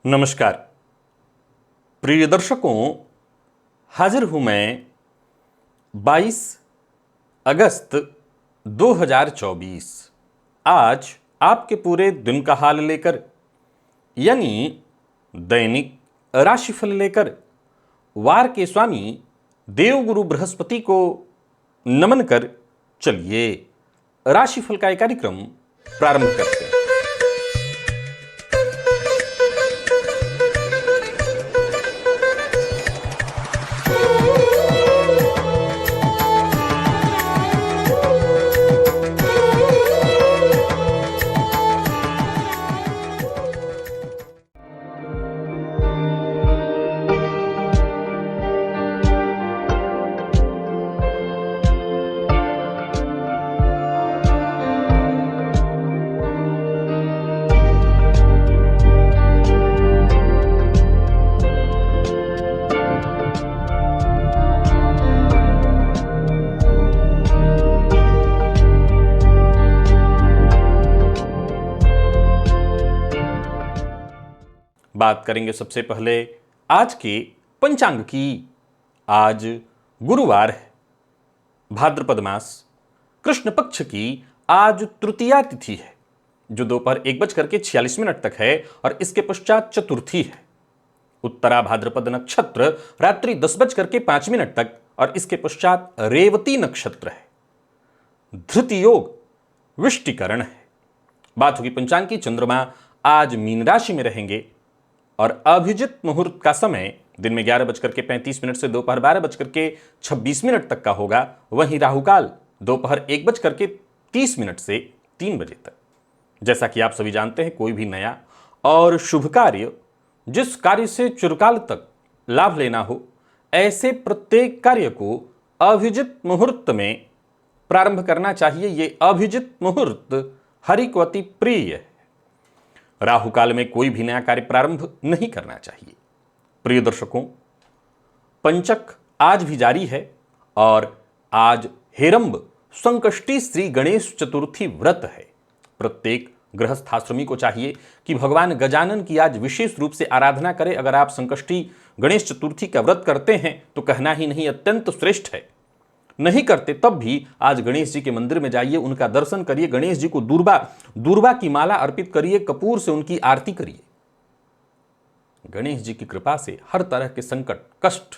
नमस्कार प्रिय दर्शकों, हाजिर हूं मैं 22 अगस्त 2024 आज आपके पूरे दिन का हाल लेकर, यानी दैनिक राशिफल लेकर वार के स्वामी देवगुरु बृहस्पति को नमन कर चलिए राशिफल का एक कार्यक्रम प्रारंभ करते हैं। बात करेंगे सबसे पहले आज के पंचांग की। आज गुरुवार है, भाद्रपद मास कृष्ण पक्ष की आज तृतीया तिथि है जो दोपहर 1:46 तक है और इसके पश्चात चतुर्थी है। उत्तरा भाद्रपद नक्षत्र रात्रि 10:05 तक और इसके पश्चात रेवती नक्षत्र है। धृति योग विष्टिकरण है। बात होगी पंचांग की। चंद्रमा आज मीन राशि में रहेंगे और अभिजित मुहूर्त का समय दिन में 11:35 से दोपहर 12:26 तक का होगा। वहीं राहुकाल दोपहर 1:30 से 3 बजे तक। जैसा कि आप सभी जानते हैं, कोई भी नया और शुभ कार्य जिस कार्य से चिरकाल तक लाभ लेना हो, ऐसे प्रत्येक कार्य को अभिजित मुहूर्त में प्रारंभ करना चाहिए। ये अभिजित मुहूर्त हरि को अति प्रिय है। राहु काल में कोई भी नया कार्य प्रारंभ नहीं करना चाहिए। प्रिय दर्शकों, पंचक आज भी जारी है और आज हेरंब संकष्टी श्री गणेश चतुर्थी व्रत है। प्रत्येक गृहस्थाश्रमी को चाहिए कि भगवान गजानन की आज विशेष रूप से आराधना करे। अगर आप संकष्टी गणेश चतुर्थी का व्रत करते हैं तो कहना ही नहीं, अत्यंत श्रेष्ठ है। नहीं करते तब भी आज गणेश जी के मंदिर में जाइए, उनका दर्शन करिए, गणेश जी को दूर्वा की माला अर्पित करिए, कपूर से उनकी आरती करिए। गणेश जी की कृपा से हर तरह के संकट, कष्ट,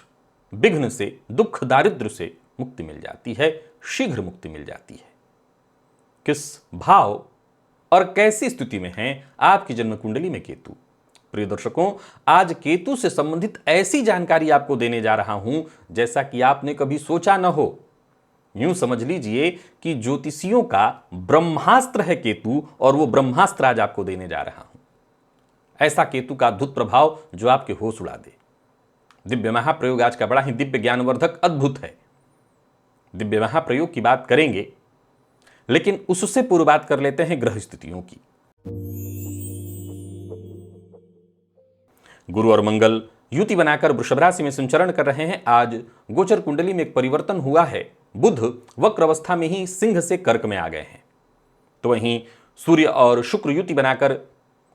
विघ्न से, दुख, दारिद्र्य से मुक्ति मिल जाती है, शीघ्र मुक्ति मिल जाती है। किस भाव और कैसी स्थिति में है आपकी जन्म कुंडली में केतु? प्रिय दर्शकों, आज केतु से संबंधित ऐसी जानकारी आपको देने जा रहा हूं जैसा कि आपने कभी सोचा न हो। यूं समझ लीजिए कि ज्योतिषियों का ब्रह्मास्त्र है केतु, और वो ब्रह्मास्त्र आज आपको देने जा रहा हूं। ऐसा केतु का अद्भुत प्रभाव जो आपके होश उड़ा दे। दिव्य महाप्रयोग आज का बड़ा ही दिव्य ज्ञानवर्धक अद्भुत है। दिव्य महाप्रयोग की बात करेंगे, लेकिन उससे पूर्व बात कर लेते हैं ग्रह स्थितियों की। गुरु और मंगल युति बनाकर वृषभ राशि में संचरण कर रहे हैं। आज गोचर कुंडली में एक परिवर्तन हुआ है। बुध वक्र अवस्था में ही सिंह से कर्क में आ गए हैं। तो वहीं सूर्य और शुक्र युति बनाकर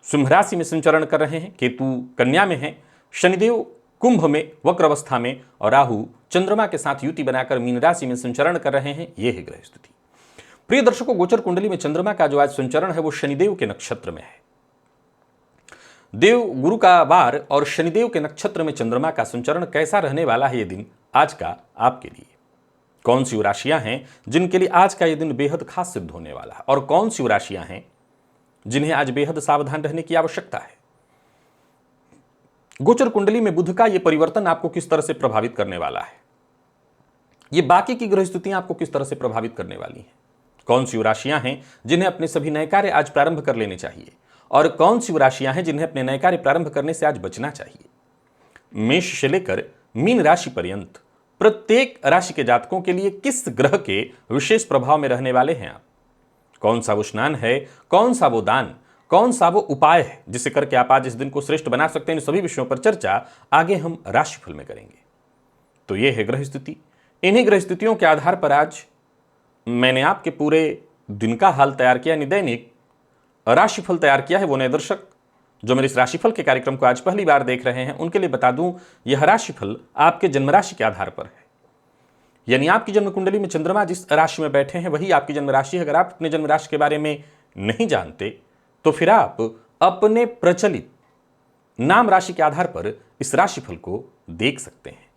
सिंह राशि में संचरण कर रहे हैं। केतु कन्या में है, शनिदेव कुंभ में वक्र अवस्था में, और राहु चंद्रमा के साथ युति बनाकर मीन राशि में संचरण कर रहे हैं। यह है ग्रह स्थिति। प्रिय दर्शकों, गोचर कुंडली में चंद्रमा का जो आज संचरण है वो शनिदेव के नक्षत्र में है। देव गुरु का वार और शनिदेव के नक्षत्र में चंद्रमा का संचरण कैसा रहने वाला है ये दिन आज का आपके लिए? कौन सी राशियां हैं जिनके लिए आज का ये दिन बेहद खास सिद्ध होने वाला है, और कौन सी राशियां हैं जिन्हें आज बेहद सावधान रहने की आवश्यकता है? गोचर कुंडली में बुध का यह परिवर्तन आपको किस तरह से प्रभावित करने वाला है? ये बाकी की ग्रह स्थितियां आपको किस तरह से प्रभावित करने वाली हैं? कौन सी राशियां हैं जिन्हें अपने सभी नए कार्य आज प्रारंभ कर लेने चाहिए, और कौन सी राशियां हैं जिन्हें अपने नए कार्य प्रारंभ करने से आज बचना चाहिए? मेष से लेकर मीन राशि पर्यंत प्रत्येक राशि के जातकों के लिए किस ग्रह के विशेष प्रभाव में रहने वाले हैं आप? कौन सा वो स्नान है, कौन सा वो दान, कौन सा वो उपाय है जिसे करके आप आज इस दिन को श्रेष्ठ बना सकते हैं? इन सभी विषयों पर चर्चा आगे हम राशिफल में करेंगे। तो ये है ग्रह स्थिति। इन्हीं ग्रह स्थितियों के आधार पर आज मैंने आपके पूरे दिन का हाल तैयार किया, दैनिक राशिफल तैयार किया है। वो नए दर्शक जो मेरे इस राशिफल के कार्यक्रम को आज पहली बार देख रहे हैं उनके लिए बता दूं, यह राशिफल आपके जन्म राशि के आधार पर है। यानी आपकी जन्म कुंडली में चंद्रमा जिस राशि में बैठे हैं वही आपकी जन्म राशि है। अगर आप अपने जन्म राशि के बारे में नहीं जानते तो फिर आप अपने प्रचलित नाम राशि के आधार पर इस राशिफल को देख सकते हैं।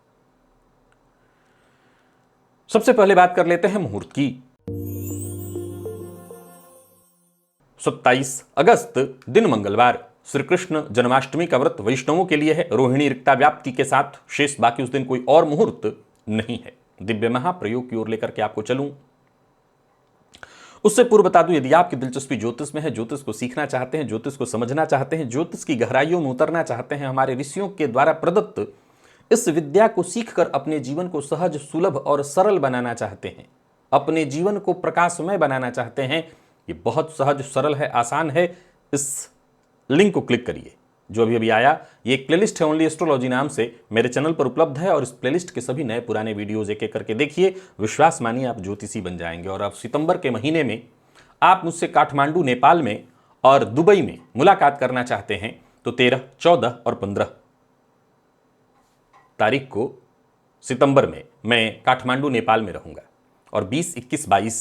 सबसे पहले बात कर लेते हैं मुहूर्त की। 27 अगस्त दिन मंगलवार, श्री कृष्ण जन्माष्टमी का व्रत वैष्णवों के लिए है। रोहिणी रिक्ता व्याप्ति के साथ शेष बाकी उस दिन कोई और मुहूर्त नहीं है। दिव्य महाप्रयोग की ओर लेकर के आपको चलूं उससे पूर्व बता दूं, यदि आपकी दिलचस्पी ज्योतिष में है, ज्योतिष को सीखना चाहते हैं, ज्योतिष को समझना चाहते हैं, ज्योतिष की गहराइयों में उतरना चाहते हैं, हमारे ऋषियों के द्वारा प्रदत्त इस विद्या को सीखकर अपने जीवन को सहज, सुलभ और सरल बनाना चाहते हैं, अपने जीवन को प्रकाशमय बनाना चाहते हैं, ये बहुत सहज, सरल है, आसान है। इस लिंक को क्लिक करिए जो अभी अभी आया। ये एक प्लेलिस्ट है ओनली एस्ट्रोलॉजी नाम से, मेरे चैनल पर उपलब्ध है और इस प्लेलिस्ट के सभी नए पुराने वीडियोज एक एक करके देखिए। विश्वास मानिए आप ज्योतिषी बन जाएंगे। और अब सितंबर के महीने में आप मुझसे काठमांडू नेपाल में और दुबई में मुलाकात करना चाहते हैं तो 13, 14 और 15 तारीख को सितंबर में मैं काठमांडू नेपाल में रहूंगा और 20, 21, 22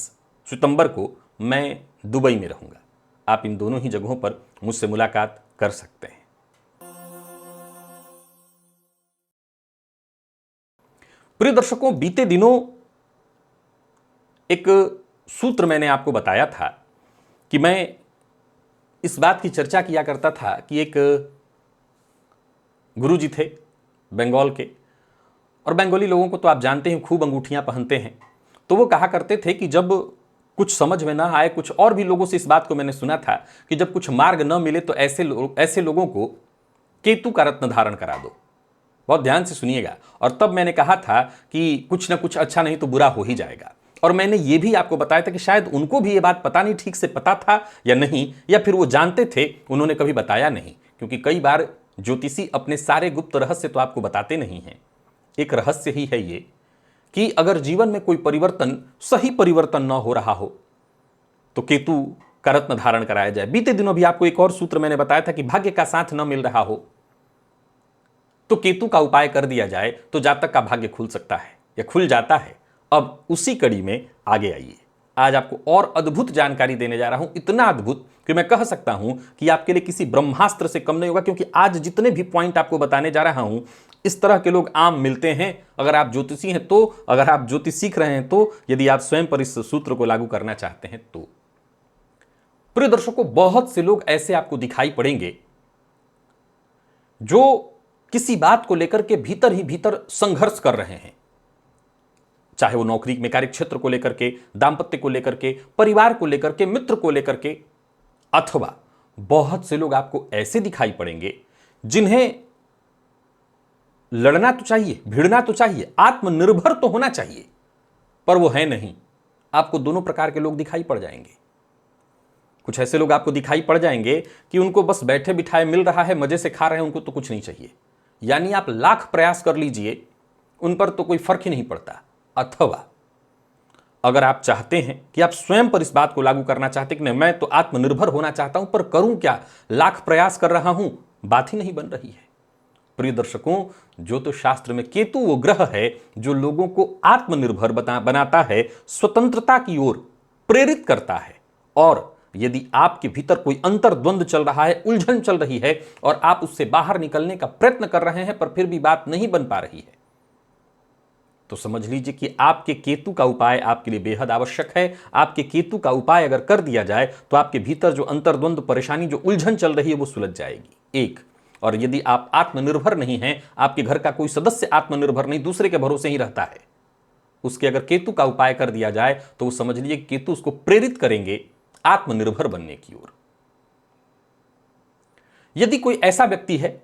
सितंबर को मैं दुबई में रहूंगा। आप इन दोनों ही जगहों पर मुझसे मुलाकात कर सकते हैं। प्रिय दर्शकों, बीते दिनों एक सूत्र मैंने आपको बताया था कि मैं इस बात की चर्चा किया करता था कि एक गुरुजी थे बंगाल के, और बंगाली लोगों को तो आप जानते हैं खूब अंगूठियां पहनते हैं। तो वो कहा करते थे कि जब कुछ समझ में ना आए, कुछ और भी लोगों से इस बात को मैंने सुना था कि जब कुछ मार्ग न मिले तो ऐसे लोगों को केतु का रत्न धारण करा दो। बहुत ध्यान से सुनिएगा। और तब मैंने कहा था कि कुछ ना कुछ अच्छा नहीं तो बुरा हो ही जाएगा। और मैंने ये भी आपको बताया था कि शायद उनको भी ये बात पता नहीं ठीक से पता था या नहीं, या फिर वो जानते थे उन्होंने कभी बताया नहीं। क्योंकि कई बार ज्योतिषी अपने सारे गुप्त रहस्य तो आपको बताते नहीं हैं। एक रहस्य ही है ये कि अगर जीवन में कोई परिवर्तन, सही परिवर्तन न हो रहा हो तो केतु का रत्न धारण कराया जाए। बीते दिनों भी आपको एक और सूत्र मैंने बताया था कि भाग्य का साथ न मिल रहा हो तो केतु का उपाय कर दिया जाए तो जातक का भाग्य खुल सकता है या खुल जाता है। अब उसी कड़ी में आगे आइए। आज आपको और अद्भुत जानकारी देने जा रहा हूं, इतना अद्भुत कि मैं कह सकता हूं कि आपके लिए किसी ब्रह्मास्त्र से कम नहीं होगा। क्योंकि आज जितने भी पॉइंट आपको बताने जा रहा हूं, इस तरह के लोग आम मिलते हैं। अगर आप ज्योतिषी हैं तो, अगर आप ज्योतिष सीख रहे हैं तो, यदि आप स्वयं पर इस सूत्र को लागू करना चाहते हैं तो। प्रिय दर्शकों, बहुत से लोग ऐसे आपको दिखाई पड़ेंगे जो किसी बात को लेकर के भीतर ही भीतर संघर्ष कर रहे हैं, चाहे वो नौकरी में कार्य क्षेत्र को लेकर के, दाम्पत्य को लेकर के, परिवार को लेकर के, मित्र को लेकर के, अथवा बहुत से लोग आपको ऐसे दिखाई पड़ेंगे जिन्हें लड़ना तो चाहिए, भिड़ना तो चाहिए, आत्मनिर्भर तो होना चाहिए, पर वो है नहीं। आपको दोनों प्रकार के लोग दिखाई पड़ जाएंगे। कुछ ऐसे लोग आपको दिखाई पड़ जाएंगे कि उनको बस बैठे बिठाए मिल रहा है, मजे से खा रहे हैं, उनको तो कुछ नहीं चाहिए। यानी आप लाख प्रयास कर लीजिए, उन पर तो कोई फर्क ही नहीं पड़ता। अथवा अगर आप चाहते हैं कि आप स्वयं पर इस बात को लागू करना चाहते कि नहीं, मैं तो आत्मनिर्भर होना चाहता हूं, पर करूं क्या, लाख प्रयास कर रहा हूं, बात ही नहीं बन रही है। प्रिय दर्शकों, ज्योतिष शास्त्र में केतु वो ग्रह है जो लोगों को आत्मनिर्भर बनाता है, स्वतंत्रता की ओर प्रेरित करता है। और यदि आपके भीतर कोई अंतर्द्वंद चल रहा है, उलझन चल रही है और आप उससे बाहर निकलने का प्रयत्न कर रहे हैं पर फिर भी बात नहीं बन पा रही है, तो समझ लीजिए कि आपके केतु का उपाय आपके लिए बेहद आवश्यक है। आपके केतु का उपाय अगर कर दिया जाए तो आपके भीतर जो अंतर्द्वंद, परेशानी, जो उलझन चल रही है वो सुलझ जाएगी। एक, और यदि आप आत्मनिर्भर नहीं हैं, आपके घर का कोई सदस्य आत्मनिर्भर नहीं, दूसरे के भरोसे ही रहता है, उसके अगर केतु का उपाय कर दिया जाए तो वो समझ लीजिए केतु उसको प्रेरित करेंगे आत्मनिर्भर बनने की ओर। यदि कोई ऐसा व्यक्ति है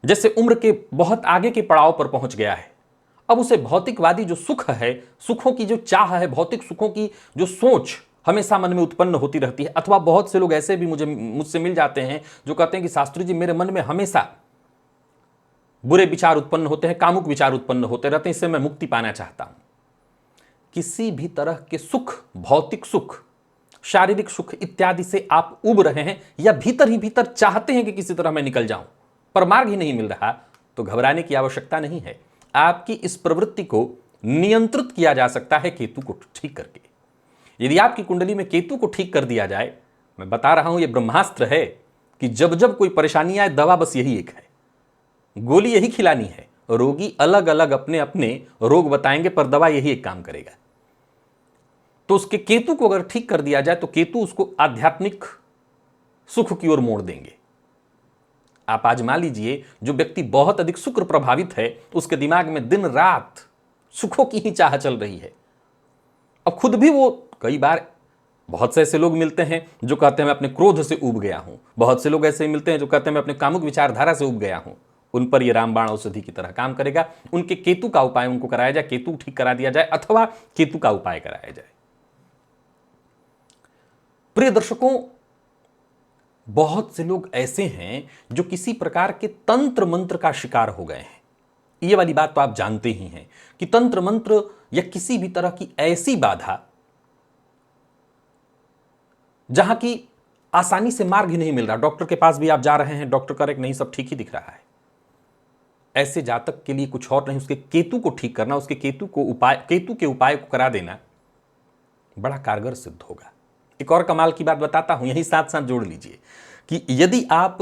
जैसे उम्र के बहुत आगे के पड़ाव पर पहुंच गया है, अब उसे भौतिकवादी जो सुख है, सुखों की जो चाह है, भौतिक सुखों की जो सोच हमेशा मन में उत्पन्न होती रहती है। अथवा बहुत से लोग ऐसे भी मुझसे मिल जाते हैं जो कहते हैं कि शास्त्री जी, मेरे मन में हमेशा बुरे विचार उत्पन्न होते हैं, कामुक विचार उत्पन्न होते रहते हैं, इससे मैं मुक्ति पाना चाहता हूं। किसी भी तरह के सुख, भौतिक सुख, शारीरिक सुख इत्यादि से आप उब रहे हैं या भीतर ही भीतर चाहते हैं कि किसी तरह मैं निकल जाऊं, पर मार्ग ही नहीं मिल रहा, तो घबराने की आवश्यकता नहीं है। आपकी इस प्रवृत्ति को नियंत्रित किया जा सकता है केतु को ठीक करके। यदि आपकी कुंडली में केतु को ठीक कर दिया जाए, मैं बता रहा हूं यह ब्रह्मास्त्र है कि जब जब कोई परेशानी आए, दवा बस यही एक है, गोली यही खिलानी है। रोगी अलग अलग अपने अपने रोग बताएंगे, पर दवा यही एक काम करेगा। तो उसके केतु को अगर ठीक कर दिया जाए तो केतु उसको आध्यात्मिक सुख की ओर मोड़ देंगे। आप आजमा लीजिए, जो व्यक्ति बहुत अधिक शुक्र प्रभावित है, उसके दिमाग में दिन रात सुखों की ही चाह चल रही है। अब खुद भी वो कई बार, बहुत से ऐसे लोग मिलते हैं जो कहते हैं मैं अपने क्रोध से उब गया हूं, बहुत से लोग ऐसे मिलते हैं जो कहते हैं मैं अपने कामुक विचारधारा से उब गया हूं। उन पर यह रामबाण औषधि की तरह काम करेगा। उनके केतु का उपाय उनको कराया जाए, केतु ठीक करा दिया जाए अथवा केतु का उपाय कराया जाए। प्रिय दर्शकों, बहुत से लोग ऐसे हैं जो किसी प्रकार के तंत्र मंत्र का शिकार हो गए हैं। ये वाली बात तो आप जानते ही हैं कि तंत्र मंत्र या किसी भी तरह की ऐसी बाधा जहां की आसानी से मार्ग ही नहीं मिल रहा, डॉक्टर के पास भी आप जा रहे हैं, डॉक्टर कह रहे नहीं सब ठीक ही दिख रहा है, ऐसे जातक के लिए कुछ और नहीं, उसके केतु को ठीक करना, उसके केतु के उपाय को करा देना बड़ा कारगर सिद्ध होगा। एक और कमाल की बात बताता हूं, यही साथ साथ जोड़ लीजिए कि यदि आप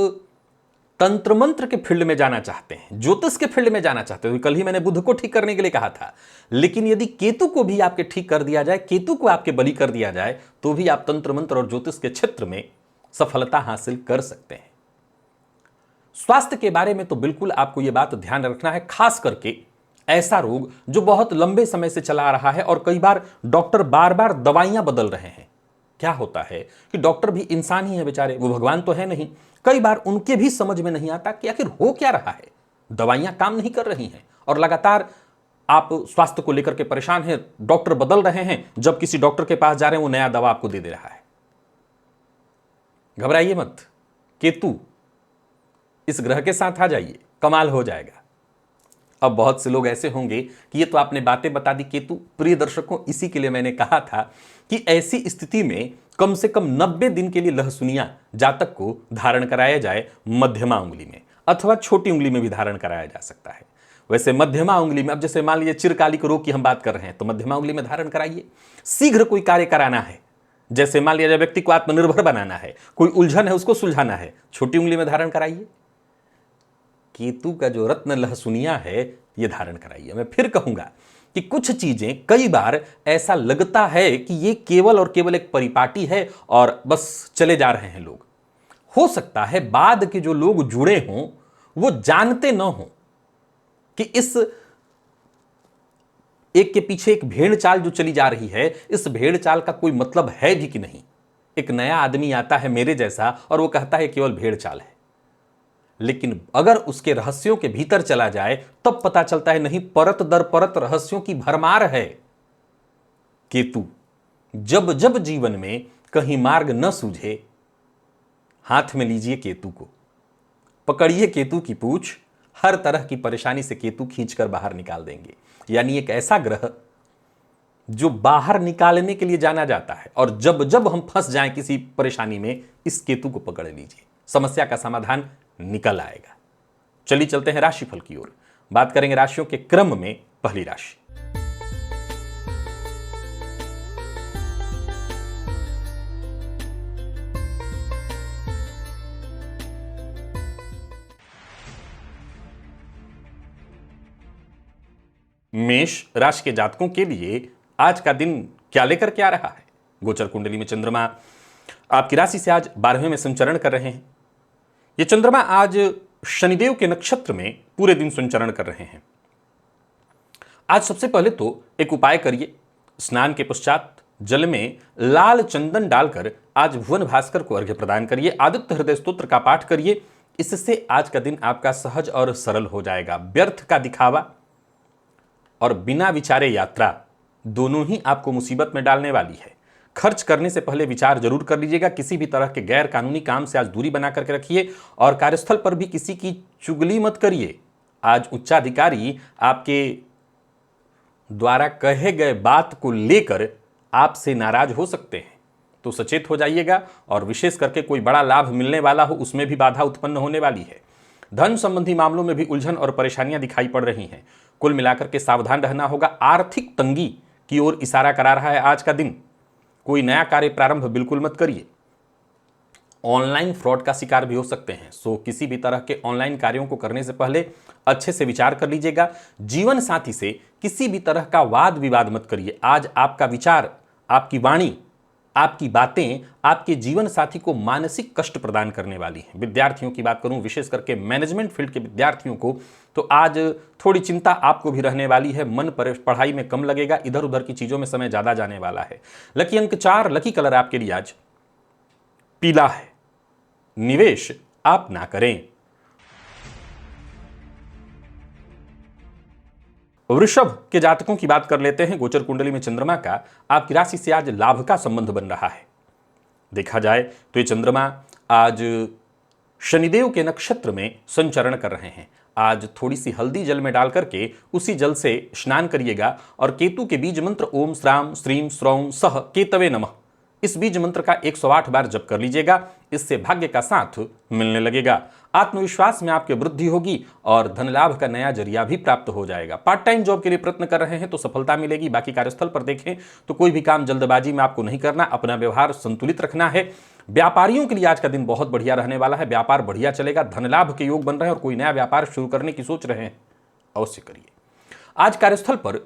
तंत्र मंत्र के फील्ड में जाना चाहते हैं, ज्योतिष के फील्ड में जाना चाहते हो, कल ही मैंने बुध को ठीक करने के लिए कहा था, लेकिन यदि केतु को भी आपके ठीक कर दिया जाए, केतु को आपके बलि कर दिया जाए, तो भी आप तंत्र मंत्र और ज्योतिष के क्षेत्र में सफलता हासिल कर सकते हैं। स्वास्थ्य के बारे में तो बिल्कुल आपको यह बात ध्यान रखना है, खास करके ऐसा रोग जो बहुत लंबे समय से चला आ रहा है और कई बार डॉक्टर बार बार दवाइयां बदल रहे हैं। क्या होता है कि डॉक्टर भी इंसान ही है बेचारे, वो भगवान तो है नहीं। कई बार उनके भी समझ में नहीं आता कि आखिर हो क्या रहा है, दवाइयां काम नहीं कर रही हैं और लगातार आप स्वास्थ्य को लेकर के परेशान हैं, डॉक्टर बदल रहे हैं, जब किसी डॉक्टर के पास जा रहे हैं वो नया दवा आपको दे रहा है। घबराइए मत, केतु इस ग्रह के साथ आ जाइए, कमाल हो जाएगा। अब बहुत से लोग ऐसे होंगे कि ये तो आपने बातें बता दी केतु। प्रिय दर्शकों, इसी के लिए मैंने कहा था कि ऐसी स्थिति में कम से कम 90 दिन के लिए लहसुनिया जातक को धारण कराया जाए, मध्यमा उंगली में अथवा छोटी उंगली में भी धारण कराया जा सकता है। वैसे मध्यमा उंगली में, अब जैसे मान लीजिए चिरकालिक रोग की हम बात कर रहे हैं तो मध्यमा उंगली में धारण कराइए। शीघ्र कोई कार्य कराना है, जैसे मान लिया व्यक्ति को आत्मनिर्भर बनाना है, कोई उलझन है उसको सुलझाना है, छोटी उंगली में धारण कराइए। केतु का जो रत्न लहसुनिया है यह धारण कराइए। मैं फिर कहूंगा कि कुछ चीजें कई बार ऐसा लगता है कि ये केवल और केवल एक परिपाटी है और बस चले जा रहे हैं लोग। हो सकता है बाद के जो लोग जुड़े हों वो जानते न हों कि इस एक के पीछे एक भेड़ चाल जो चली जा रही है, इस भेड़ चाल का कोई मतलब है भी कि नहीं। एक नया आदमी आता है मेरे जैसा और वो कहता है केवल भेड़ चाल है, लेकिन अगर उसके रहस्यों के भीतर चला जाए तब पता चलता है नहीं, परत दर परत रहस्यों की भरमार है। केतु जब जब जीवन में कहीं मार्ग न सूझे, हाथ में लीजिए केतु को, पकड़िए केतु की पूंछ, हर तरह की परेशानी से केतु खींचकर बाहर निकाल देंगे। यानी एक ऐसा ग्रह जो बाहर निकालने के लिए जाना जाता है, और जब जब हम फंस जाएं किसी परेशानी में, इस केतु को पकड़ लीजिए, समस्या का समाधान निकल आएगा। चलिए चलते हैं राशिफल की ओर, बात करेंगे राशियों के क्रम में। पहली राशि मेष राशि के जातकों के लिए आज का दिन क्या लेकर के आ रहा है। गोचर कुंडली में चंद्रमा आपकी राशि से आज 12वें में संचरण कर रहे हैं। ये चंद्रमा आज शनिदेव के नक्षत्र में पूरे दिन संचरण कर रहे हैं। आज सबसे पहले तो एक उपाय करिए, स्नान के पश्चात जल में लाल चंदन डालकर आज भुवन भास्कर को अर्घ्य प्रदान करिए, आदित्य हृदय स्तोत्र का पाठ करिए। इससे आज का दिन आपका सहज और सरल हो जाएगा। व्यर्थ का दिखावा और बिना विचारे यात्रा दोनों ही आपको मुसीबत में डालने वाली है। खर्च करने से पहले विचार जरूर कर लीजिएगा। किसी भी तरह के गैर कानूनी काम से आज दूरी बना करके रखिए और कार्यस्थल पर भी किसी की चुगली मत करिए। आज उच्चाधिकारी आपके द्वारा कहे गए बात को लेकर आपसे नाराज हो सकते हैं, तो सचेत हो जाइएगा, और विशेष करके कोई बड़ा लाभ मिलने वाला हो उसमें भी बाधा उत्पन्न होने वाली है। धन संबंधी मामलों में भी उलझन और परेशानियां दिखाई पड़ रही हैं। कुल मिलाकर के सावधान रहना होगा। आर्थिक तंगी की ओर इशारा करा रहा है आज का दिन। कोई नया कार्य प्रारंभ बिल्कुल मत करिए। ऑनलाइन फ्रॉड का शिकार भी हो सकते हैं, सो किसी भी तरह के ऑनलाइन कार्यों को करने से पहले अच्छे से विचार कर लीजिएगा। जीवन साथी से किसी भी तरह का वाद विवाद मत करिए। आज आपका विचार, आपकी वाणी, आपकी बातें आपके जीवन साथी को मानसिक कष्ट प्रदान करने वाली हैं। विद्यार्थियों की बात करूं, विशेष करके मैनेजमेंट फील्ड के विद्यार्थियों को, तो आज थोड़ी चिंता आपको भी रहने वाली है। मन पढ़ाई में कम लगेगा, इधर उधर की चीजों में समय ज्यादा जाने वाला है। लकी अंक 4, लकी कलर आपके लिए आज पीला है। निवेश आप ना करें। वृषभ के जातकों की बात कर लेते हैं। गोचर कुंडली में चंद्रमा का आपकी राशि से आज लाभ का संबंध बन रहा है। देखा जाए तो ये चंद्रमा आज शनिदेव के नक्षत्र में संचरण कर रहे हैं। आज थोड़ी सी हल्दी जल में डाल करके उसी जल से स्नान करिएगा और केतु के बीज मंत्र ओम श्राम श्रीम श्रौम सह केतवे नमः, इस बीज मंत्र का 108 बार जप कर लीजिएगा। इससे भाग्य का साथ मिलने लगेगा। आत्मविश्वास में आपकी वृद्धि होगी और धन लाभ का नया जरिया भी प्राप्त हो जाएगा। पार्ट टाइम जॉब के लिए प्रयत्न कर रहे हैं तो सफलता मिलेगी। बाकी कार्यस्थल पर देखें तो कोई भी काम जल्दबाजी में आपको नहीं करना, अपना व्यवहार संतुलित रखना है। व्यापारियों के लिए आज का दिन बहुत बढ़िया रहने वाला है। व्यापार बढ़िया चलेगा, धन लाभ के योग बन रहे हैं और कोई नया व्यापार शुरू करने की सोच रहे हैं, अवश्य करिए। आज कार्यस्थल पर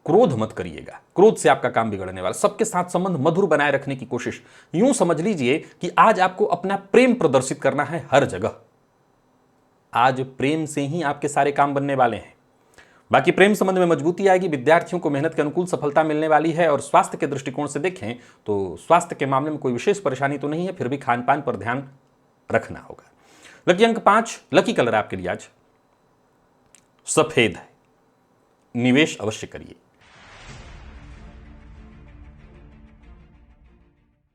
क्रोध मत करिएगा, क्रोध से आपका काम बिगड़ने वाला। सबके साथ संबंध मधुर बनाए रखने की कोशिश। यूं समझ लीजिए कि आज आपको अपना प्रेम प्रदर्शित करना है हर जगह। आज प्रेम से ही आपके सारे काम बनने वाले हैं। बाकी प्रेम संबंध में मजबूती आएगी। विद्यार्थियों को मेहनत के अनुकूल सफलता मिलने वाली है। और स्वास्थ्य के दृष्टिकोण से देखें तो स्वास्थ्य के मामले में कोई विशेष परेशानी तो नहीं है, फिर भी खान पान पर ध्यान रखना होगा। लकी अंक 5, लकी कलर आपके लिए आज सफेद है। निवेश अवश्य करिए।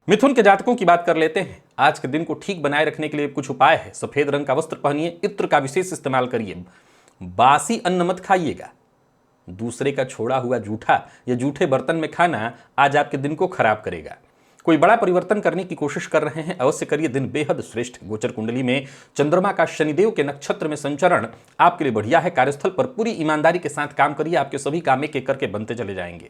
मिथुन के जातकों की बात कर लेते हैं। आज के दिन को ठीक बनाए रखने के लिए कुछ उपाय है। सफेद रंग का वस्त्र पहनिए, इत्र का विशेष इस्तेमाल करिए, बासी अन्न मत खाइएगा। दूसरे का छोड़ा हुआ जूठा या जूठे बर्तन में खाना आज आपके दिन को खराब करेगा। कोई बड़ा परिवर्तन करने की कोशिश कर रहे हैं, अवश्य करिए। दिन बेहद श्रेष्ठ। गोचर कुंडली में चंद्रमा का शनिदेव के नक्षत्र में संचरण आपके लिए बढ़िया है। कार्यस्थल पर पूरी ईमानदारी के साथ काम करिए, आपके सभी काम एक एक करके बनते चले जाएंगे।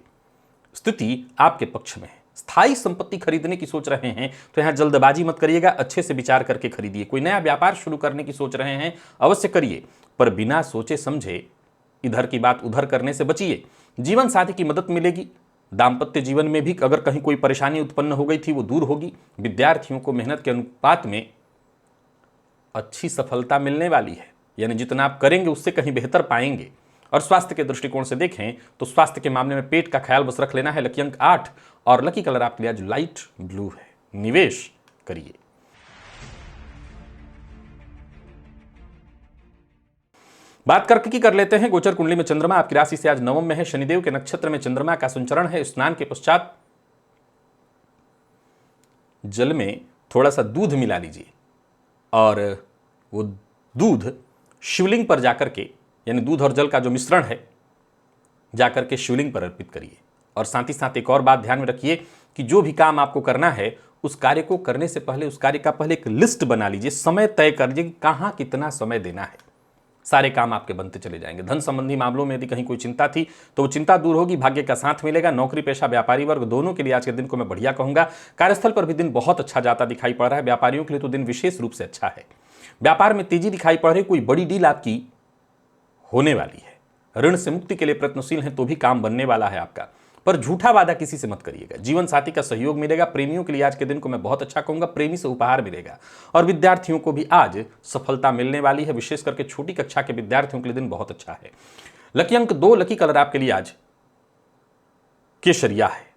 स्थिति आपके पक्ष में है। स्थायी संपत्ति खरीदने की सोच रहे हैं तो यहां जल्दबाजी मत करिएगा, अच्छे से विचार करके खरीदिए। कोई नया व्यापार शुरू करने की सोच रहे हैं, अवश्य करिए, पर बिना सोचे समझे इधर की बात उधर करने से बचिए। जीवन साथी की मदद मिलेगी। दाम्पत्य जीवन में भी अगर कहीं कोई परेशानी उत्पन्न हो गई थी वो दूर होगी। विद्यार्थियों को मेहनत के अनुपात में अच्छी सफलता मिलने वाली है, यानी जितना आप करेंगे उससे कहीं बेहतर पाएंगे। और स्वास्थ्य के दृष्टिकोण से देखें तो स्वास्थ्य के मामले में पेट का ख्याल बस रख लेना है। लकी अंक 8 और लकी कलर आपके लिए आज लाइट ब्लू है। निवेश करिए। बात करके कर लेते हैं। गोचर कुंडली में चंद्रमा आपकी राशि से आज नवम में है। शनिदेव के नक्षत्र में चंद्रमा का संचरण है। स्नान के पश्चात जल में थोड़ा सा दूध मिला लीजिए और वो दूध शिवलिंग पर जाकर के, यानी दूध और जल का जो मिश्रण है, जाकर के शिवलिंग पर अर्पित करिए। और साथ ही साथ एक और बात ध्यान में रखिए कि जो भी काम आपको करना है उस कार्य को करने से पहले उस कार्य का पहले एक लिस्ट बना लीजिए। समय तय कर लीजिए कि कहां कितना समय देना है। सारे काम आपके बनते चले जाएंगे। धन संबंधी मामलों में यदि कहीं कोई चिंता थी तो वो चिंता दूर होगी, भाग्य का साथ मिलेगा। नौकरी पेशा व्यापारी वर्ग दोनों के लिए आज के दिन को मैं बढ़िया कहूंगा। कार्यस्थल पर भी दिन बहुत अच्छा जाता दिखाई पड़ रहा है। व्यापारियों के लिए तो दिन विशेष रूप से अच्छा है। व्यापार में तेजी दिखाई पड़ रही, कोई बड़ी डील आपकी होने वाली है। ऋण से मुक्ति के लिए प्रयत्नशील हैं तो भी काम बनने वाला है आपका, पर झूठा वादा किसी से मत करिएगा। जीवन साथी का सहयोग मिलेगा। प्रेमियों के लिए आज के दिन को मैं बहुत अच्छा कहूंगा, प्रेमी से उपहार मिलेगा। और विद्यार्थियों को भी आज सफलता मिलने वाली है, विशेष करके छोटी कक्षा के विद्यार्थियों के लिए दिन बहुत अच्छा है। लकी अंक 2, लकी कलर आपके लिए आज केसरिया है।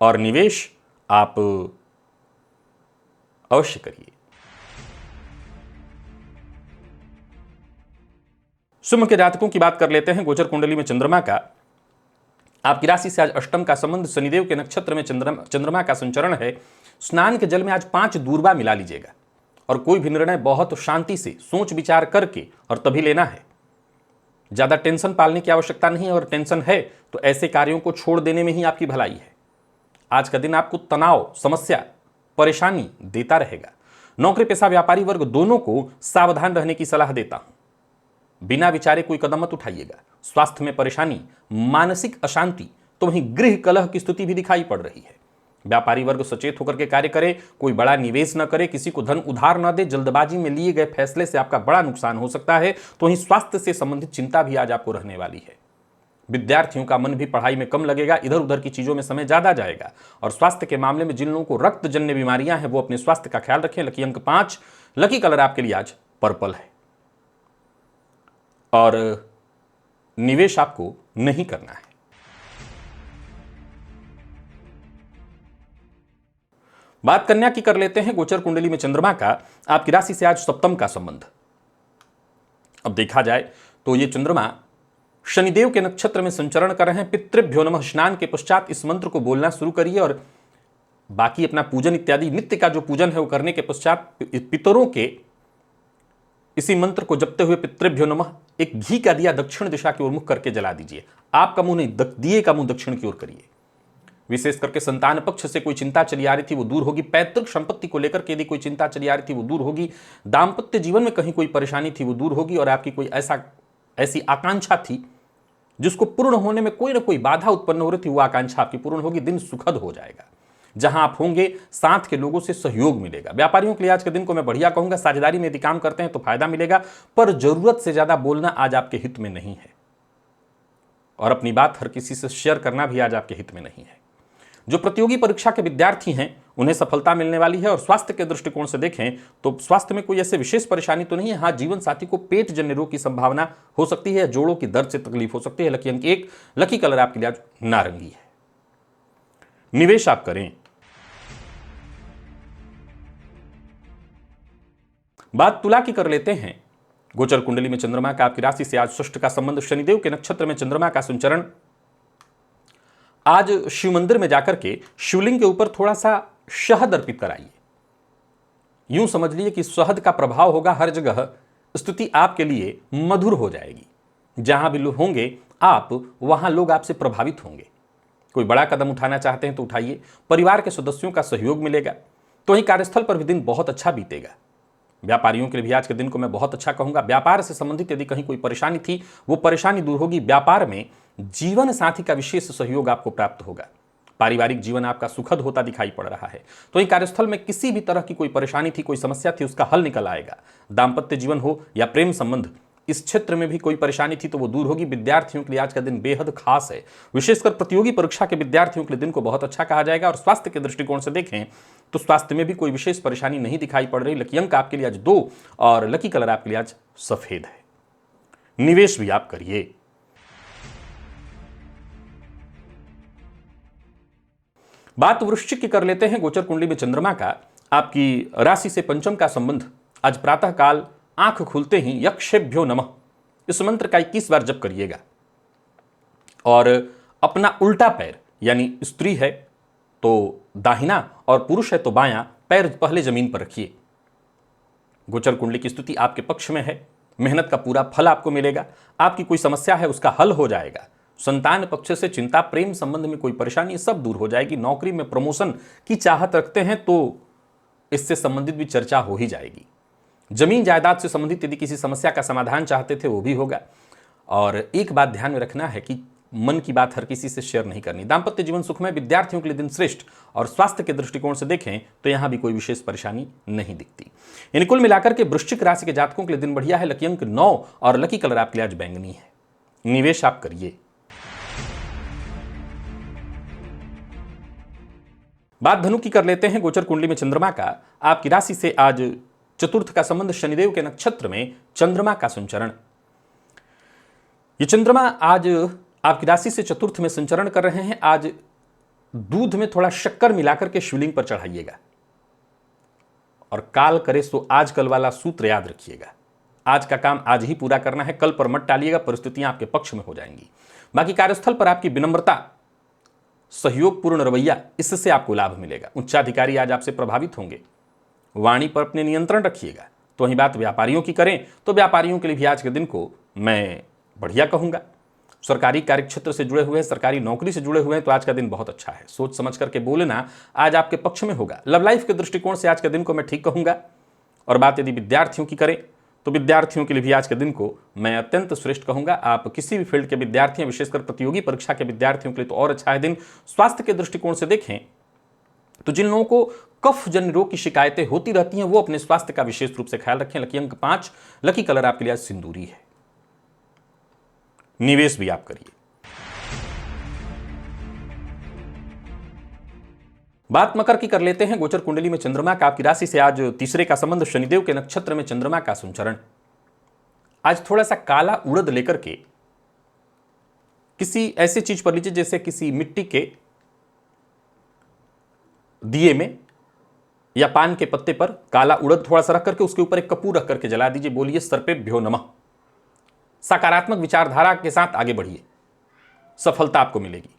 और निवेश आप अवश्य करिए। सिंह के जातकों की बात कर लेते हैं। गोचर कुंडली में चंद्रमा का आपकी राशि से आज अष्टम का संबंध, शनिदेव के नक्षत्र में चंद्रमा का संचरण है। स्नान के जल में आज 5 दूर्वा मिला लीजिएगा। और कोई भी निर्णय बहुत शांति से सोच विचार करके और तभी लेना है। ज्यादा टेंशन पालने की आवश्यकता नहीं है, और टेंशन है तो ऐसे कार्यों को छोड़ देने में ही आपकी भलाई है। आज का दिन आपको तनाव, समस्या, परेशानी देता रहेगा। नौकरी पेशा व्यापारी वर्ग दोनों को सावधान रहने की सलाह देता हूं। बिना विचारे कोई कदम मत उठाइएगा। स्वास्थ्य में परेशानी, मानसिक अशांति, तो वहीं गृह कलह की स्थिति भी दिखाई पड़ रही है। व्यापारी वर्ग सचेत होकर के कार्य करे, कोई बड़ा निवेश न करे, किसी को धन उधार न दे। जल्दबाजी में लिए गए फैसले से आपका बड़ा नुकसान हो सकता है। तो वहीं स्वास्थ्य से संबंधित चिंता भी आज आपको रहने वाली है। विद्यार्थियों का मन भी पढ़ाई में कम लगेगा, इधर उधर की चीजों में समय ज्यादा जाएगा। और स्वास्थ्य के मामले में जिन लोगों को रक्तजन्य बीमारियां हैं वो अपने स्वास्थ्य का ख्याल रखें। लकी अंक 5, लकी कलर आपके लिए आज पर्पल है। और निवेश आपको नहीं करना है। बात कन्या की कर लेते हैं। गोचर कुंडली में चंद्रमा का आपकी राशि से आज सप्तम का संबंध। अब देखा जाए तो ये चंद्रमा शनिदेव के नक्षत्र में संचरण कर रहे हैं। पितृभ्यो नमः स्नान के पश्चात इस मंत्र को बोलना शुरू करिए और बाकी अपना पूजन इत्यादि नित्य का जो पूजन है वो करने के पश्चात पितरों के इसी मंत्र को जपते हुए पितृभ्यो नमः एक घी का दिया दक्षिण दिशा की ओर मुख करके जला दीजिए। आपका मुंह नहीं, दिए का मुंह दक्षिण की ओर करिए। विशेष करके संतान पक्ष से कोई चिंता चली आ रही थी वो दूर होगी। पैतृक संपत्ति को लेकर के यदि कोई चिंता चली आ रही थी वो दूर होगी। दाम्पत्य जीवन में कहीं कोई परेशानी थी वो दूर होगी। और आपकी कोई ऐसी आकांक्षा थी जिसको पूर्ण होने में कोई ना कोई बाधा उत्पन्न हो रही थी, वो आकांक्षा आपकी पूर्ण होगी। दिन सुखद हो जाएगा। जहां आप होंगे साथ के लोगों से सहयोग मिलेगा। व्यापारियों के लिए आज के दिन को मैं बढ़िया कहूंगा। साझेदारी में यदि काम करते हैं तो फायदा मिलेगा, पर जरूरत से ज्यादा बोलना आज आपके हित में नहीं है। और अपनी बात हर किसी से शेयर करना भी आज आपके हित में नहीं है। जो प्रतियोगी परीक्षा के विद्यार्थी हैं उन्हें सफलता मिलने वाली है। और स्वास्थ्य के दृष्टिकोण से देखें तो स्वास्थ्य में कोई ऐसे विशेष परेशानी तो नहीं है। हाँ, जीवन साथी को पेट जन्य रोग की संभावना हो सकती है, जोड़ों की दर्द से तकलीफ हो सकती है। लकी अंक 1, लकी कलर आपके लिए आज नारंगी है। निवेश आप करें। बात तुला की कर लेते हैं। गोचर कुंडली में चंद्रमा का आपकी राशि से आज षष्ठ का संबंध। शनिदेव के नक्षत्र में चंद्रमा का संचरण। आज शिव मंदिर में जाकर के शिवलिंग के ऊपर थोड़ा सा शहद अर्पित कराइए। यूं समझ लीजिए कि शहद का प्रभाव होगा हर जगह, स्थिति आपके लिए मधुर हो जाएगी। जहां भी लोग होंगे आप, वहां लोग आपसे प्रभावित होंगे। कोई बड़ा कदम उठाना चाहते हैं तो उठाइए। परिवार के सदस्यों का सहयोग मिलेगा। तो वहीं कार्यस्थल पर भी दिन बहुत अच्छा बीतेगा। व्यापारियों के लिए भी आज के दिन को मैं बहुत अच्छा कहूंगा। व्यापार से संबंधित यदि कहीं कोई परेशानी थी वो परेशानी दूर होगी। व्यापार में जीवन साथी का विशेष सहयोग आपको प्राप्त होगा। पारिवारिक जीवन आपका सुखद होता दिखाई पड़ रहा है। तो वहीं कार्यस्थल में किसी भी तरह की कोई परेशानी थी, कोई समस्या थी, उसका हल निकल आएगा। दाम्पत्य जीवन हो या प्रेम संबंध, इस क्षेत्र में भी कोई परेशानी थी तो वो दूर होगी। विद्यार्थियों के लिए आज का दिन बेहद खास है। विशेषकर प्रतियोगी परीक्षा के विद्यार्थियों के लिए दिन को बहुत अच्छा कहा जाएगा। और स्वास्थ्य के दृष्टिकोण से देखें तो स्वास्थ्य में भी कोई विशेष परेशानी नहीं दिखाई पड़ रही। लकी अंक आपके लिए आज 2 और लकी कलर आपके लिए आज सफेद है। निवेश भी आप करिए। बात वृश्चिक की कर लेते हैं। गोचर कुंडली में चंद्रमा का आपकी राशि से पंचम का संबंध। आज प्रातः काल आंख खुलते ही यक्षेभ्यो नमः इस मंत्र का 21 बार जप करिएगा। और अपना उल्टा पैर, यानी स्त्री है तो दाहिना और पुरुष है तो बायां पैर पहले जमीन पर रखिए। गोचर कुंडली की स्थिति आपके पक्ष में है। मेहनत का पूरा फल आपको मिलेगा। आपकी कोई समस्या है उसका हल हो जाएगा। संतान पक्ष से चिंता, प्रेम संबंध में कोई परेशानी, सब दूर हो जाएगी। नौकरी में प्रमोशन की चाहत रखते हैं तो इससे संबंधित भी चर्चा हो ही जाएगी। जमीन जायदाद से संबंधित यदि किसी समस्या का समाधान चाहते थे वो भी होगा। और एक बात ध्यान में रखना है कि मन की बात हर किसी से शेयर नहीं करनी। दाम्पत्य जीवन सुखमय, विद्यार्थियों के लिए दिन श्रेष्ठ। और स्वास्थ्य के दृष्टिकोण से देखें तो यहां भी कोई विशेष परेशानी नहीं दिखती। यानी कुल मिलाकर के वृश्चिक राशि के जातकों के लिए दिन बढ़िया है। लकी अंक 9 और लकी कलर आपके लिए आज बैंगनी है। निवेश आप करिए। बात धनु की कर लेते हैं। गोचर कुंडली में चंद्रमा का आपकी राशि से आज चतुर्थ का संबंध। शनिदेव के नक्षत्र में चंद्रमा का संचरण। ये चंद्रमा आज आपकी राशि से चतुर्थ में संचरण कर रहे हैं। आज दूध में थोड़ा शक्कर मिलाकर के शिवलिंग पर चढ़ाइएगा। और काल करे सो आजकल वाला सूत्र याद रखिएगा। आज का काम आज ही पूरा करना है, कल पर मत टालिएगा, परिस्थितियां आपके पक्ष में हो जाएंगी। बाकी कार्यस्थल पर आपकी विनम्रता, सहयोगपूर्ण रवैया, इससे आपको लाभ मिलेगा। उच्चाधिकारी आज आपसे प्रभावित होंगे। वाणी पर अपने नियंत्रण रखिएगा। तो वही बात व्यापारियों की करें तो व्यापारियों के लिए भी आज के दिन को मैं बढ़िया कहूंगा। सरकारी कार्यक्षेत्र से जुड़े हुए हैं, सरकारी नौकरी से जुड़े हुए हैं, तो आज का दिन बहुत अच्छा है। सोच समझ करके बोलना आज आपके पक्ष में होगा। लव लाइफ के दृष्टिकोण से आज के दिन को मैं ठीक कहूंगा। और बात यदि विद्यार्थियों की करें तो विद्यार्थियों के लिए भी आज के दिन को मैं अत्यंत श्रेष्ठ कहूंगा। आप किसी भी फील्ड के विद्यार्थी हैं, विशेषकर प्रतियोगी परीक्षा के विद्यार्थियों के लिए तो और अच्छा है दिन। स्वास्थ्य के दृष्टिकोण से देखें तो जिन लोगों को कफ जन्य रोग की शिकायतें होती रहती हैं वो अपने स्वास्थ्य का विशेष रूप से ख्याल रखें। लकी अंक 5, लकी कलर आपके लिए आज सिंदूरी है। निवेश भी आप करिए। बात मकर की कर लेते हैं। गोचर कुंडली में चंद्रमा का आपकी राशि से आज तीसरे का संबंध, शनिदेव के नक्षत्र में चंद्रमा का संचरण। आज थोड़ा सा काला उड़द लेकर के किसी ऐसी चीज पर लीजिए, जैसे किसी मिट्टी के दिए में या पान के पत्ते पर काला उड़द थोड़ा सा रख करके उसके ऊपर एक कपूर रख करके जला दीजिए। बोलिए सर्पेभ्यो नमः। सकारात्मक विचारधारा के साथ आगे बढ़िए, सफलता आपको मिलेगी।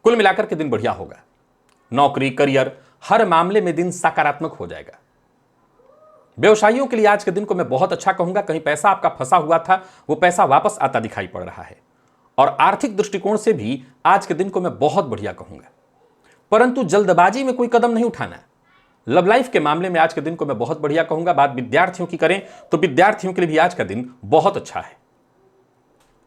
कुल मिलाकर के दिन बढ़िया होगा। नौकरी, करियर, हर मामले में दिन सकारात्मक हो जाएगा। व्यवसायियों के लिए आज के दिन को मैं बहुत अच्छा कहूंगा। कहीं पैसा आपका फंसा हुआ था, वो पैसा वापस आता दिखाई पड़ रहा है। और आर्थिक दृष्टिकोण से भी आज के दिन को मैं बहुत बढ़िया कहूंगा। परंतु जल्दबाजी में कोई कदम नहीं उठाना। लव लाइफ के मामले में आज के दिन को मैं बहुत बढ़िया कहूंगा। बात विद्यार्थियों की करें तो विद्यार्थियों के लिए भी आज का दिन बहुत अच्छा है।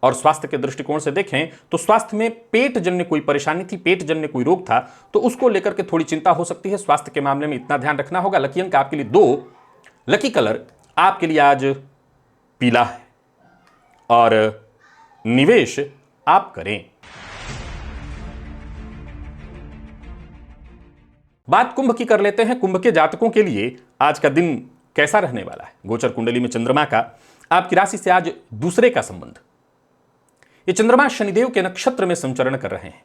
और स्वास्थ्य के दृष्टिकोण से देखें तो स्वास्थ्य में पेट जन्य कोई परेशानी थी, पेट जन्य कोई रोग था, तो उसको लेकर के थोड़ी चिंता हो सकती है। स्वास्थ्य के मामले में इतना ध्यान रखना होगा। लकी अंक आपके लिए 2, लकी कलर आपके लिए आज पीला है। और निवेश आप करें। बात कुंभ की कर लेते हैं। कुंभ के जातकों के लिए आज का दिन कैसा रहने वाला है। गोचर कुंडली में चंद्रमा का आपकी राशि से आज दूसरे का संबंध। ये चंद्रमा शनिदेव के नक्षत्र में संचरण कर रहे हैं।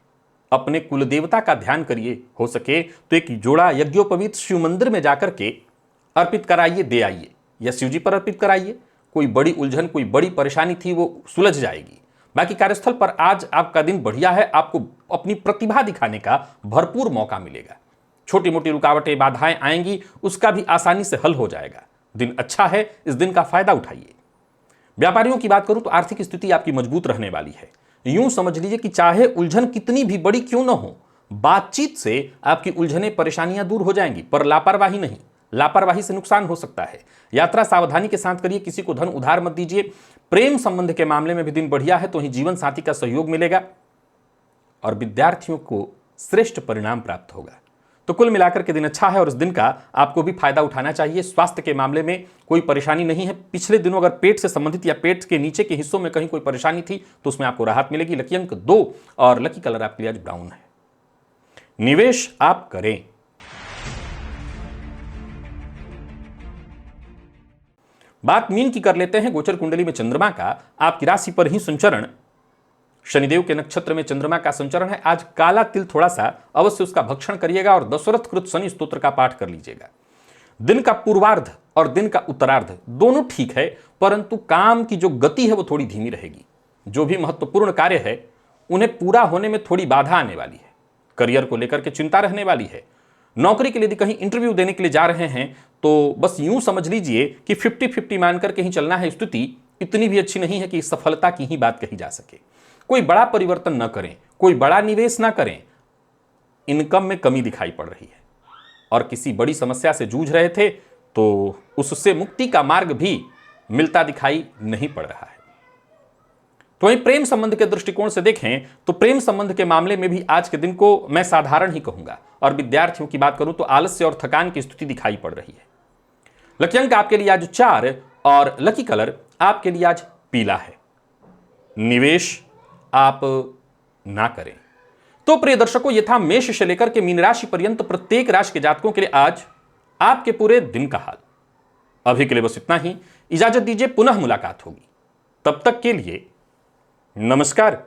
अपने कुल देवता का ध्यान करिए, हो सके तो एक जोड़ा यज्ञोपवीत शिव मंदिर में जाकर के अर्पित कराइए, दे आइए, या शिव जी पर अर्पित कराइए। कोई बड़ी उलझन, कोई बड़ी परेशानी थी वो सुलझ जाएगी। बाकी कार्यस्थल पर आज आपका दिन बढ़िया है। आपको अपनी प्रतिभा दिखाने का भरपूर मौका मिलेगा। छोटी मोटी रुकावटें, बाधाएं आएंगी, उसका भी आसानी से हल हो जाएगा। दिन अच्छा है, इस दिन का फायदा उठाइए। व्यापारियों की बात करूं तो आर्थिक स्थिति आपकी मजबूत रहने वाली है। यूं समझ लीजिए कि चाहे उलझन कितनी भी बड़ी क्यों न हो, बातचीत से आपकी उलझनें, परेशानियां दूर हो जाएंगी। पर लापरवाही नहीं, लापरवाही से नुकसान हो सकता है। यात्रा सावधानी के साथ करिए, किसी को धन उधार मत दीजिए। प्रेम संबंध के मामले में भी दिन बढ़िया है, तो ही जीवन साथी का सहयोग मिलेगा और विद्यार्थियों को श्रेष्ठ परिणाम प्राप्त होगा। तो कुल मिलाकर के दिन अच्छा है और इस दिन का आपको भी फायदा उठाना चाहिए। स्वास्थ्य के मामले में कोई परेशानी नहीं है। पिछले दिनों अगर पेट से संबंधित या पेट के नीचे के हिस्सों में कहीं कोई परेशानी थी तो उसमें आपको राहत मिलेगी। लकी अंक 2 और लकी कलर आपके लिए आज ब्राउन है। निवेश आप करें। बात मीन की कर लेते हैं। गोचर कुंडली में चंद्रमा का आपकी राशि पर ही संचरण, शनिदेव के नक्षत्र में चंद्रमा का संचरण है। आज काला तिल थोड़ा सा अवश्य उसका भक्षण करिएगा और दशरथ कृत शनि स्तोत्र का पाठ कर लीजिएगा। दिन का पूर्वार्ध और दिन का उत्तरार्ध दोनों ठीक है, परंतु काम की जो गति है वो थोड़ी धीमी रहेगी। जो भी महत्वपूर्ण कार्य है उन्हें पूरा होने में थोड़ी बाधा आने वाली है। करियर को लेकर के चिंता रहने वाली है। नौकरी के लिए यदि कहीं इंटरव्यू देने के लिए जा रहे हैं तो बस यूं समझ लीजिए कि 50-50 मानकर के ही चलना है। स्थिति इतनी भी अच्छी नहीं है कि सफलता की ही बात कही जा सके। कोई बड़ा परिवर्तन न करें, कोई बड़ा निवेश ना करें। इनकम में कमी दिखाई पड़ रही है और किसी बड़ी समस्या से जूझ रहे थे तो उससे मुक्ति का मार्ग भी मिलता दिखाई नहीं पड़ रहा है। तो वहीं प्रेम संबंध के दृष्टिकोण से देखें तो प्रेम संबंध के मामले में भी आज के दिन को मैं साधारण ही कहूंगा। और विद्यार्थियों की बात करूं तो आलस्य और थकान की स्थिति दिखाई पड़ रही है। लकी अंक आपके लिए आज 4 और लकी कलर आपके लिए आज पीला है। निवेश आप ना करें। तो प्रिय दर्शकों, ये था मेष से लेकर के मीन राशि पर्यंत प्रत्येक राशि के जातकों के लिए आज आपके पूरे दिन का हाल। अभी के लिए बस इतना ही। इजाजत दीजिए, पुनः मुलाकात होगी। तब तक के लिए नमस्कार।